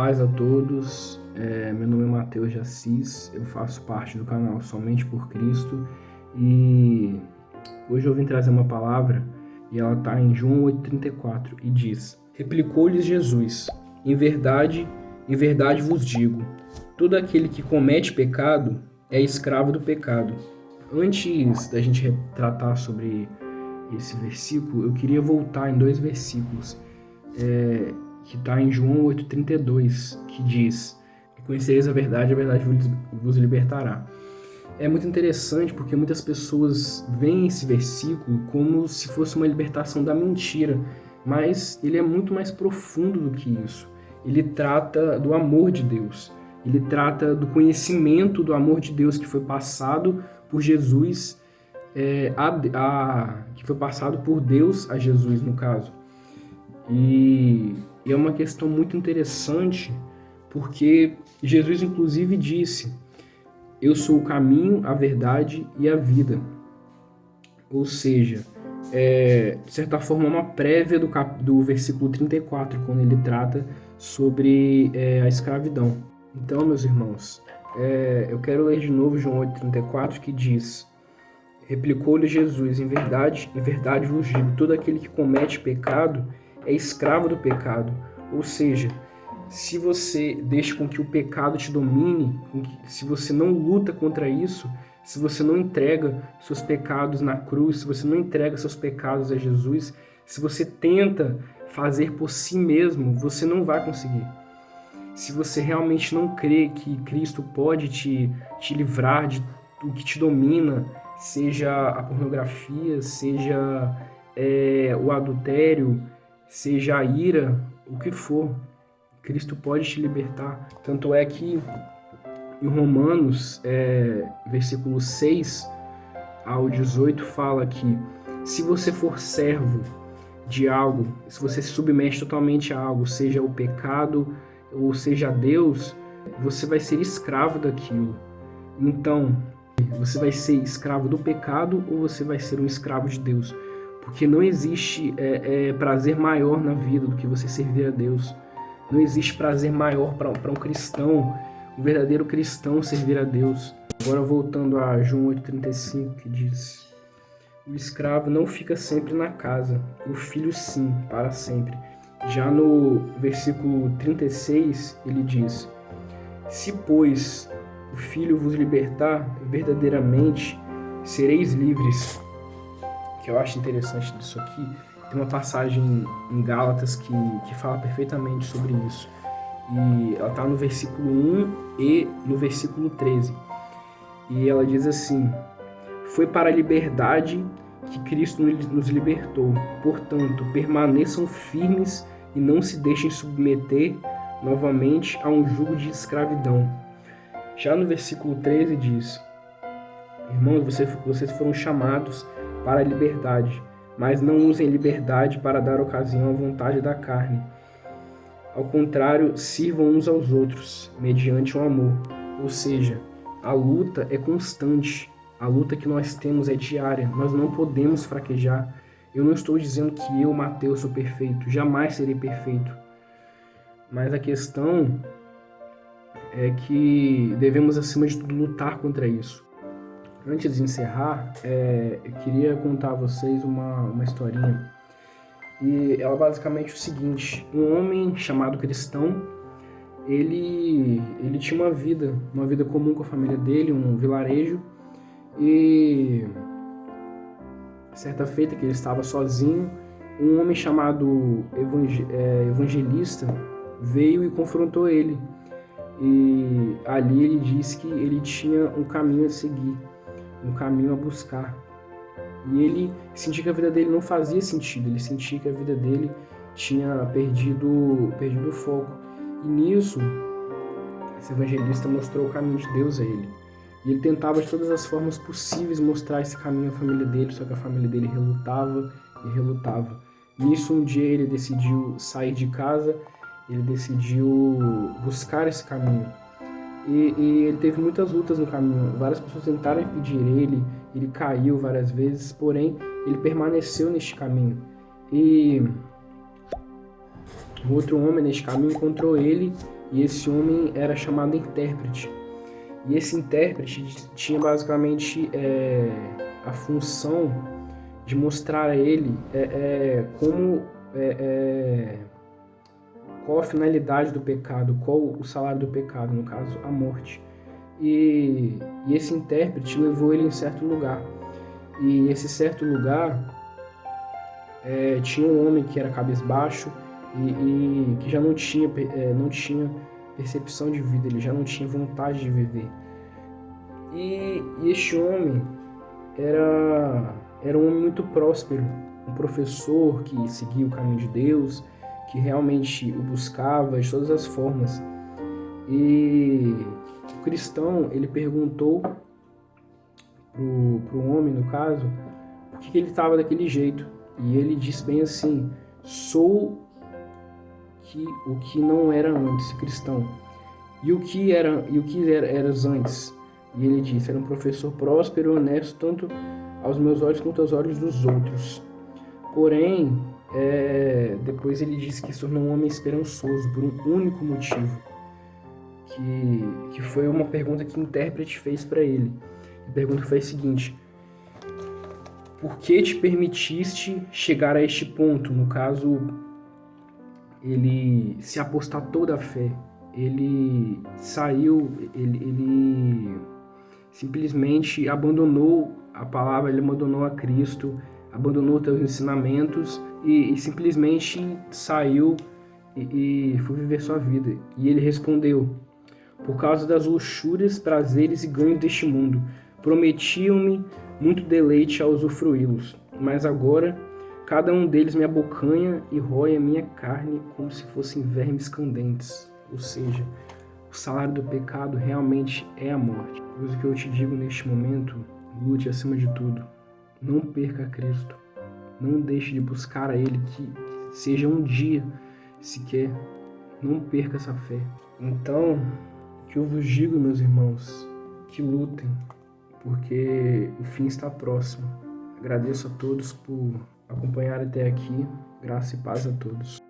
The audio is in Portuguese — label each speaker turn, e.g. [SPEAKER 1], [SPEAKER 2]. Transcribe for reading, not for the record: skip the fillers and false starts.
[SPEAKER 1] Paz a todos, meu nome é Matheus de Assis, eu faço parte do canal Somente por Cristo e hoje eu vim trazer uma palavra e ela está em João 8,34 e diz: Replicou-lhes Jesus, em verdade vos digo, todo aquele que comete pecado é escravo do pecado. Antes da gente tratar sobre esse versículo, eu queria voltar em dois versículos, que está em João 8,32, que diz: Conhecereis a verdade vos libertará. É muito interessante porque muitas pessoas veem esse versículo como se fosse uma libertação da mentira, mas ele é muito mais profundo do que isso. Ele trata do amor de Deus, ele trata do conhecimento do amor de Deus que foi passado por Jesus, que foi passado por Deus a Jesus, no caso. E é uma questão muito interessante, porque Jesus inclusive disse: eu sou o caminho, a verdade e a vida. Ou seja, de certa forma, uma prévia do versículo 34, quando ele trata sobre a escravidão. Então, meus irmãos, eu quero ler de novo João 8,34, que diz: Replicou-lhe Jesus, em verdade vos digo, todo aquele que comete pecado é escravo do pecado. Ou seja, se você deixa com que o pecado te domine, se você não luta contra isso, se você não entrega seus pecados na cruz, se você não entrega seus pecados a Jesus, se você tenta fazer por si mesmo, você não vai conseguir. Se você realmente não crê que Cristo pode te livrar do que te domina, seja a pornografia, seja o adultério, seja a ira, o que for, Cristo pode te libertar. Tanto é que em Romanos, versículo 6 ao 18, fala que se você for servo de algo, se você se submete totalmente a algo, seja o pecado ou seja Deus, você vai ser escravo daquilo. Então, você vai ser escravo do pecado ou você vai ser um escravo de Deus? Porque não existe prazer maior na vida do que você servir a Deus. Não existe prazer maior para um cristão, um verdadeiro cristão, servir a Deus. Agora voltando a João 8,35, que diz: O escravo não fica sempre na casa, o filho sim, para sempre. Já no versículo 36, ele diz: Se, pois, o filho vos libertar, verdadeiramente sereis livres. Que eu acho interessante disso aqui, tem uma passagem em Gálatas que fala perfeitamente sobre isso. E ela está no versículo 1 e no versículo 13. E ela diz assim: Foi para a liberdade que Cristo nos libertou. Portanto, permaneçam firmes e não se deixem submeter novamente a um jugo de escravidão. Já no versículo 13 diz: Irmãos, vocês foram chamados para a liberdade, mas não usem liberdade para dar ocasião à vontade da carne. Ao contrário, sirvam uns aos outros, mediante o amor. Ou seja, a luta é constante, a luta que nós temos é diária, nós não podemos fraquejar. Eu não estou dizendo que eu, Matheus, sou perfeito, jamais serei perfeito. Mas a questão é que devemos, acima de tudo, lutar contra isso. Antes de encerrar, eu queria contar a vocês uma historinha. E ela é basicamente o seguinte: um homem chamado Cristão, ele tinha uma vida comum com a família dele, um vilarejo. E certa feita que ele estava sozinho, um homem chamado Evangelista veio e confrontou ele. E ali ele disse que ele tinha um caminho a seguir, um caminho a buscar. E ele sentia que a vida dele não fazia sentido, ele sentia que a vida dele tinha perdido o foco. E nisso, esse evangelista mostrou o caminho de Deus a ele. E ele tentava de todas as formas possíveis mostrar esse caminho à família dele, só que a família dele relutava e relutava. Nisso, um dia ele decidiu sair de casa, ele decidiu buscar esse caminho. E ele teve muitas lutas no caminho, várias pessoas tentaram impedir ele caiu várias vezes, porém ele permaneceu neste caminho. E o outro homem neste caminho encontrou ele e esse homem era chamado intérprete. E esse intérprete tinha basicamente a função de mostrar a ele qual a finalidade do pecado, qual o salário do pecado, no caso, a morte. E esse intérprete levou ele em certo lugar. E esse certo lugar tinha um homem que era cabisbaixo e que já não tinha percepção de vida, ele já não tinha vontade de viver. E este homem era um homem muito próspero, um professor que seguia o caminho de Deus, que realmente o buscava de todas as formas. E o cristão, ele perguntou pro homem, no caso, por que ele estava daquele jeito. E ele disse bem assim: sou o que não era antes, cristão. E o que eras antes? E ele disse: era um professor próspero e honesto, tanto aos meus olhos quanto aos olhos dos outros. Porém, depois ele disse que se tornou um homem esperançoso por um único motivo, que foi uma pergunta que o intérprete fez para ele. A pergunta foi a seguinte: por que te permitiste chegar a este ponto? No caso, ele se apostatou da fé, ele saiu, ele simplesmente abandonou a palavra, ele abandonou a Cristo, abandonou os teus ensinamentos e simplesmente saiu e foi viver sua vida. E ele respondeu: por causa das luxúrias, prazeres e ganhos deste mundo, prometiam-me muito deleite a usufruí-los, mas agora cada um deles me abocanha e rói a minha carne como se fossem vermes candentes. Ou seja, o salário do pecado realmente é a morte. Pois o que eu te digo neste momento: lute acima de tudo. Não perca Cristo. Não deixe de buscar a Ele, que seja um dia sequer. Não perca essa fé. Então, o que eu vos digo, meus irmãos, que lutem, porque o fim está próximo. Agradeço a todos por acompanhar até aqui. Graça e paz a todos.